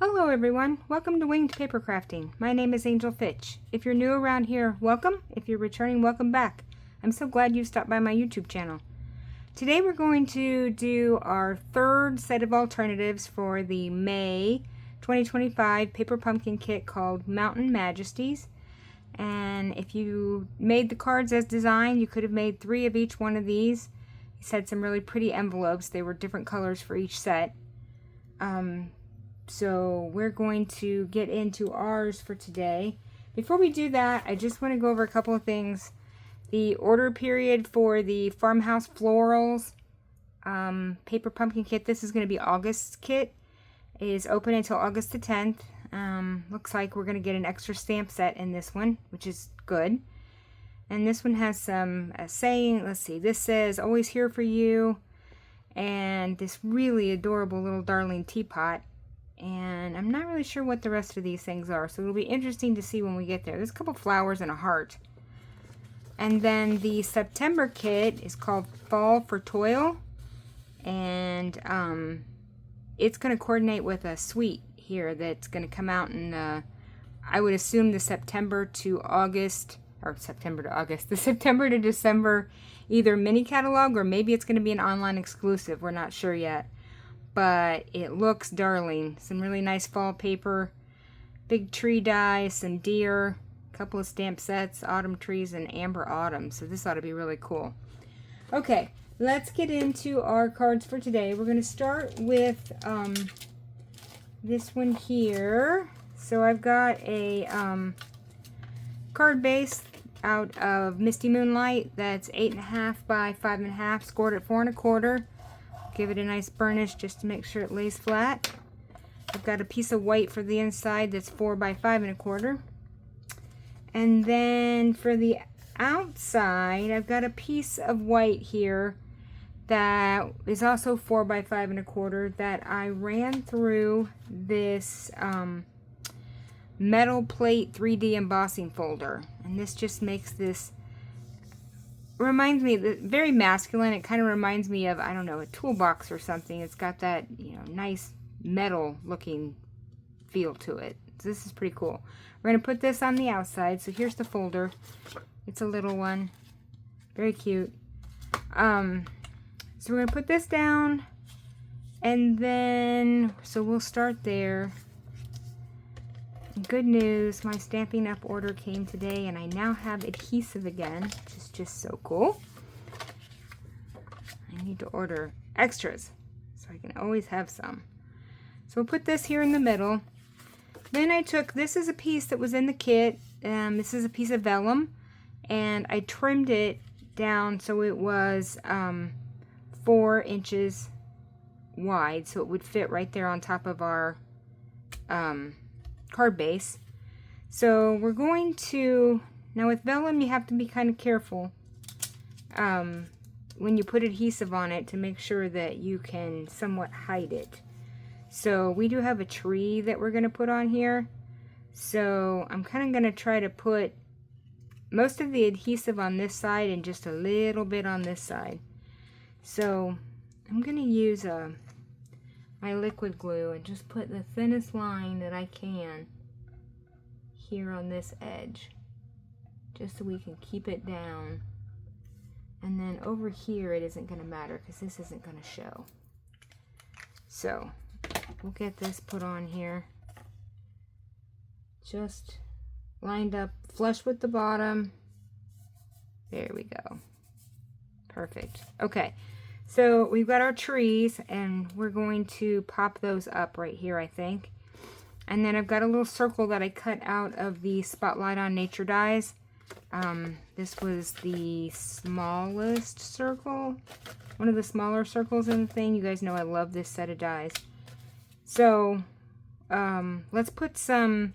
Hello everyone, welcome to Winged Paper Crafting. My name is Angel Fitch. If you're new around here, welcome. If you're returning, welcome back. I'm so glad you stopped by my YouTube channel. Today we're going to do our third set of alternatives for the May 2025 paper pumpkin kit called Mountain Majesties. And if you made the cards as designed, you could have made 3 of each one of these. These had some really pretty envelopes. They were different colors for each set. So we're going to get into ours for today. Before we do that, I just want to go over a couple of things. The order period for the Farmhouse Florals paper pumpkin kit, this is going to be August's kit, is open until August the 10th. Looks like we're going to get an extra stamp set in this one, which is good. And this one has some saying, let's see, this says, always here for you. And this really adorable little darling teapot. And I'm not really sure what the rest of these things are, so it'll be interesting to see when we get there. There's a couple flowers and a heart. And then the September kit is called Fall for Toil. And it's going to coordinate with a suite here that's going to come out in, I would assume, the September to December either mini catalog, or maybe it's going to be an online exclusive. We're not sure yet. But it looks darling. Some really nice fall paper, big tree die, some deer, a couple of stamp sets, autumn trees, and amber autumn. So this ought to be really cool. Okay, let's get into our cards for today. We're going to start with this one here. So I've got a card base out of Misty Moonlight that's 8.5 by 5.5, scored at 4 1/4. Give it a nice burnish just to make sure it lays flat. I've got a piece of white for the inside that's 4 by 5 1/4. And then for the outside, I've got a piece of white here that is also 4 by 5 1/4 that I ran through this metal plate 3D embossing folder. And this just makes this, reminds me, very masculine. It kind of reminds me of, I don't know, a toolbox or something. It's got that, nice metal looking feel to it. So this is pretty cool. We're going to put this on the outside. So here's the folder. It's a little one. Very cute. So we're going to put this down. And then, so we'll start there. Good news, my Stampin' Up! Order came today and I now have adhesive again, which is just so cool. I need to order extras so I can always have some. So we'll put this here in the middle. Then I took, this is a piece that was in the kit, this is a piece of vellum, and I trimmed it down so it was 4 inches wide, so it would fit right there on top of our card base. So we're going to, now with vellum you have to be kind of careful when you put adhesive on it to make sure that you can somewhat hide it. So we do have a tree that we're going to put on here, so I'm kind of going to try to put most of the adhesive on this side and just a little bit on this side. So I'm going to use my liquid glue and just put the thinnest line that I can here on this edge, just so we can keep it down. And then over here it isn't going to matter because this isn't going to show. So we'll get this put on here, just lined up flush with the bottom. There we go. Perfect. Okay. So we've got our trees, and we're going to pop those up right here, I think. And then I've got a little circle that I cut out of the Spotlight on Nature dies. This was the smallest circle, one of the smaller circles in the thing. You guys know I love this set of dies. So let's put some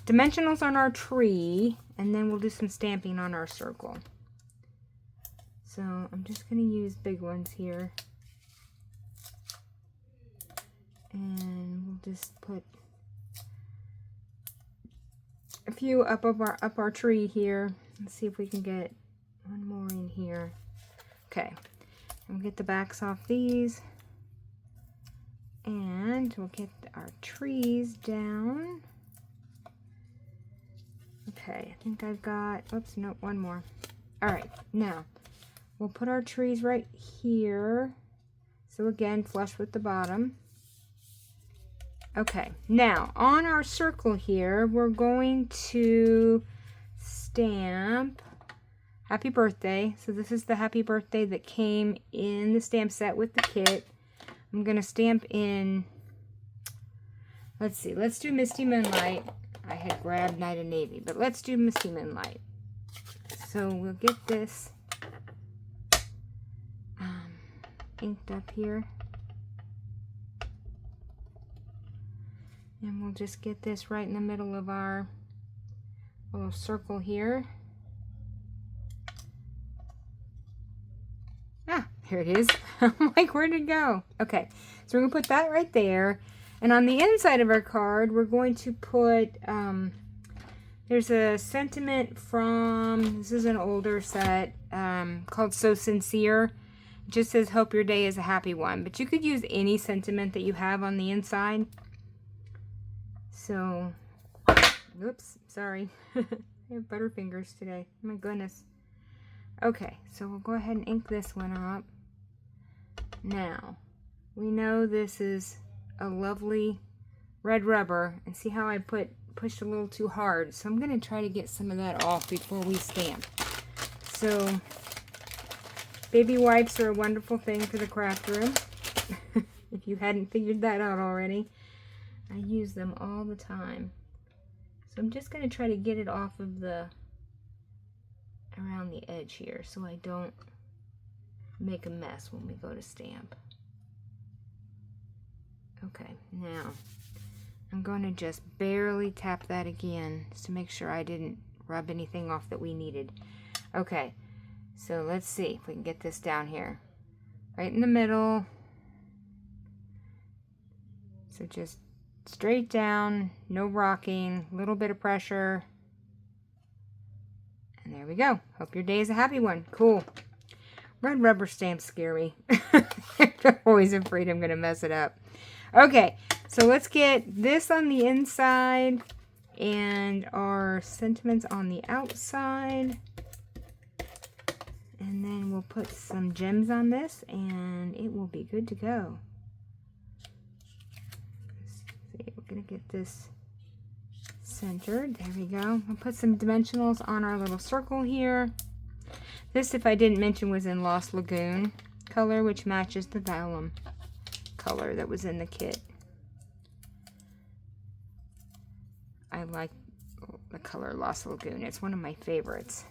dimensionals on our tree, and then we'll do some stamping on our circle. So I'm just going to use big ones here. And we'll just put a few up our tree here. Let's see if we can get one more in here. Okay. And get the backs off these. And we'll get our trees down. Okay, I think I've got, oops, no, one more. All right, now we'll put our trees right here. So again, flush with the bottom. Okay, now on our circle here, we're going to stamp happy birthday. So this is the happy birthday that came in the stamp set with the kit. I'm going to stamp in, let's see, let's do Misty Moonlight. I had grabbed Night of Navy, but let's do Misty Moonlight. So we'll get this inked up here. And we'll just get this right in the middle of our little circle here. Ah, here it is. I'm like, where'd it go? Okay, so we're going to put that right there. And on the inside of our card, we're going to put, there's a sentiment from, this is an older set, called So Sincere. It just says, hope your day is a happy one. But you could use any sentiment that you have on the inside. So, oops, sorry. I have butterfingers today. Oh my goodness. Okay, so we'll go ahead and ink this one up. Now, we know this is a lovely red rubber, and see how I pushed a little too hard. So I'm going to try to get some of that off before we stamp. So, baby wipes are a wonderful thing for the craft room. If you hadn't figured that out already. I use them all the time. So I'm just going to try to get it off of the, around the edge here, so I don't make a mess when we go to stamp. Okay, now I'm going to just barely tap that again just to make sure I didn't rub anything off that we needed. Okay, so let's see if we can get this down here. Right in the middle. So just straight down, no rocking, a little bit of pressure. And there we go. Hope your day is a happy one. Cool. Red rubber stamps scare me. I'm always afraid I'm going to mess it up. Okay, so let's get this on the inside and our sentiments on the outside. And then we'll put some gems on this and it will be good to go. We're going to get this centered. There we go. I'll put some dimensionals on our little circle here. This, if I didn't mention, was in Lost Lagoon color, which matches the vellum color that was in the kit. I like the color Lost Lagoon. It's one of my favorites.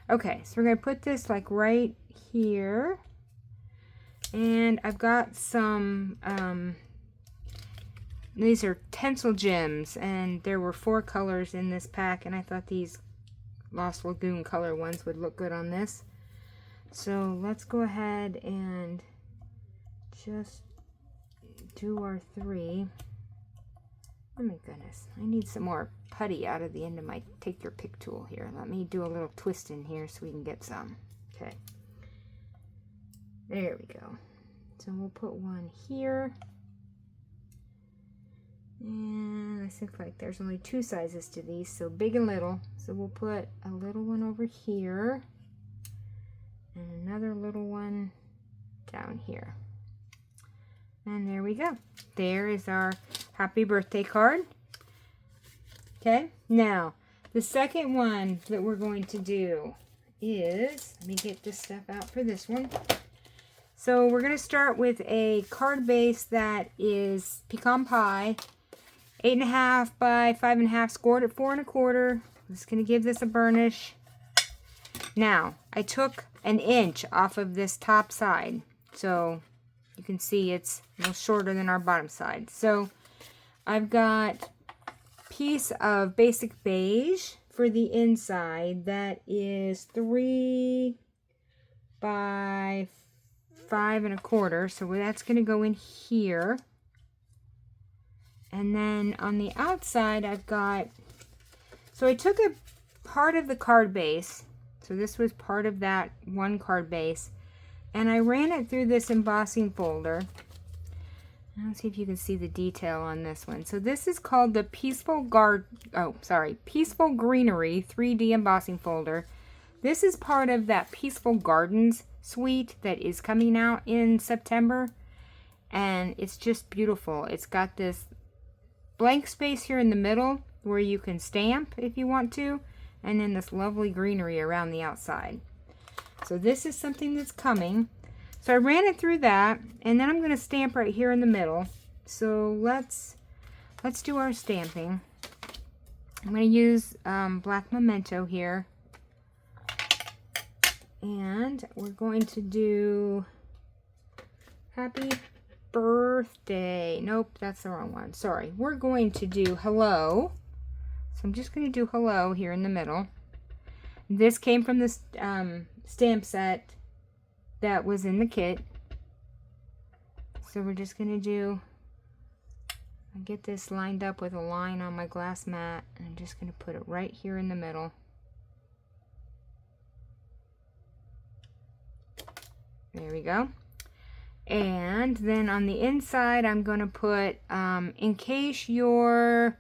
Okay, so we're going to put this like right here. And I've got some these are Tencel gems, and there were 4 colors in this pack, and I thought these Lost Lagoon color ones would look good on this. So let's go ahead and just do our 3. Oh my goodness, I need some more putty out of the end of my take your pick tool here. Let me do a little twist in here so we can get some. Okay, there we go. So we'll put one here. And I think like there's only 2 sizes to these, so big and little. So we'll put a little one over here and another little one down here. And there we go. There is our happy birthday card. Okay, now the second one that we're going to do is, let me get this stuff out for this one. So we're going to start with a card base that is pecan pie. 8.5 by 5.5, scored at 4 1/4. I'm just going to give this a burnish. Now, I took an inch off of this top side. So, you can see it's a little shorter than our bottom side. So, I've got a piece of basic beige for the inside. That is 3 by 5 1/4. So, that's going to go in here. And then on the outside, I've got, so I took a part of the card base. So this was part of that one card base. And I ran it through this embossing folder. Let's see if you can see the detail on this one. So this is called the Peaceful Greenery 3D embossing folder. This is part of that Peaceful Gardens suite that is coming out in September. And it's just beautiful. It's got this blank space here in the middle where you can stamp if you want to. And then this lovely greenery around the outside. So this is something that's coming. So I ran it through that, and then I'm going to stamp right here in the middle. So let's do our stamping. I'm going to use black memento here. And we're going to do happy birthday. Nope, that's the wrong one. Sorry. We're going to do hello. So I'm just going to do hello here in the middle. This came from this stamp set that was in the kit. So we're just going to do, I get this lined up with a line on my glass mat, and I'm just going to put it right here in the middle. There we go. And then on the inside, I'm going to put, in case you're,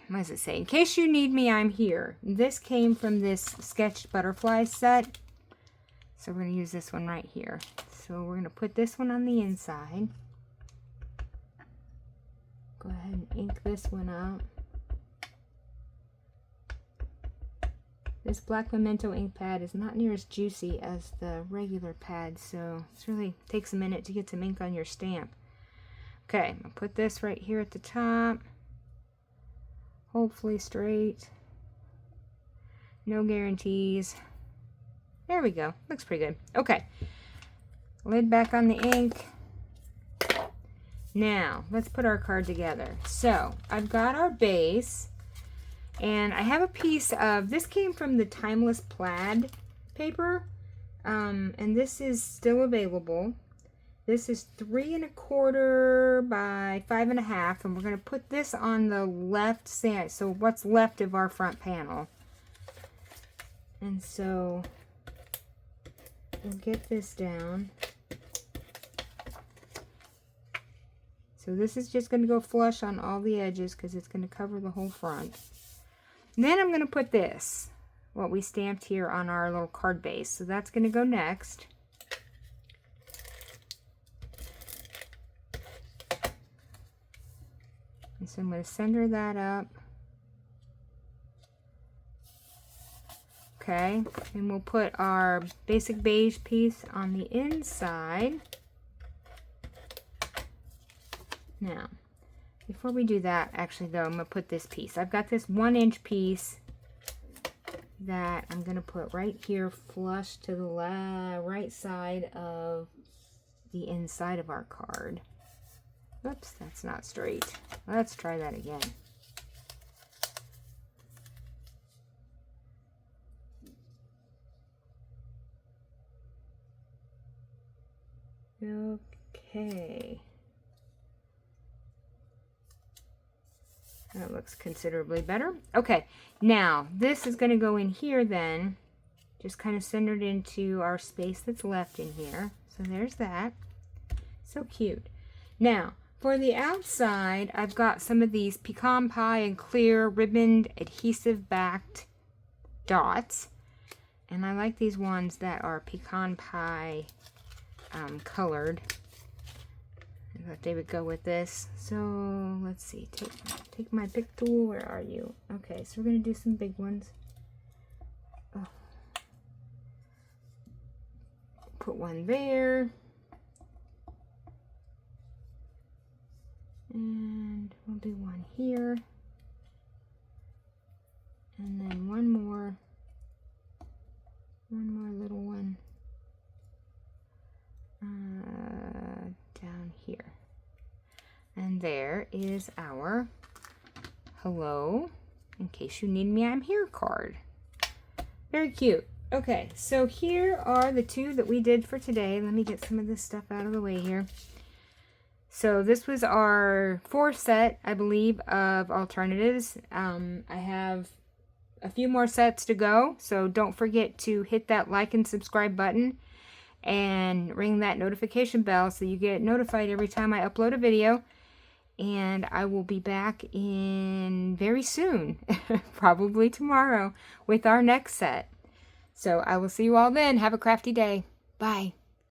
what does it say? In case you need me, I'm here. This came from this sketched butterfly set. So we're going to use this one right here. So we're going to put this one on the inside. Go ahead and ink this one up. This black memento ink pad is not near as juicy as the regular pad, so it really takes a minute to get some ink on your stamp. Okay, I'm going to put this right here at the top. Hopefully straight. No guarantees. There we go. Looks pretty good. Okay. Lid back on the ink. Now, let's put our card together. So, I've got our base. And I have a piece of, this came from the Timeless Plaid paper. And this is still available. This is 3 1/4 by 5 1/2. And we're going to put this on the left side. So, what's left of our front panel. And so we'll get this down. So this is just going to go flush on all the edges because it's going to cover the whole front. And then I'm going to put this, what we stamped here, on our little card base. So that's going to go next. And so I'm going to center that up. Okay, and we'll put our basic beige piece on the inside. Now, before we do that, actually though, I'm going to put this piece. I've got this 1-inch piece that I'm going to put right here flush to the right side of the inside of our card. Oops, that's not straight. Let's try that again. Okay. That looks considerably better. Okay, now this is going to go in here then, just kind of centered into our space that's left in here. So there's that. So cute. Now, for the outside, I've got some of these pecan pie and clear ribboned adhesive backed dots. And I like these ones that are pecan pie colored. I thought they would go with this. So let's see. Take my pick tool. Where are you? Okay, so we're going to do some big ones. Oh. Put one there. And we'll do one here. And then one more little one down here. And there is our hello, in case you need me, I'm here card. Very cute. Okay, so here are the two that we did for today. Let me get some of this stuff out of the way here. So this was our 4th set, I believe, of alternatives. I have a few more sets to go, so don't forget to hit that like and subscribe button. and ring that notification bell so you get notified every time I upload a video. And I will be back in very soon, probably tomorrow, with our next set. So I will see you all then. Have a crafty day. Bye.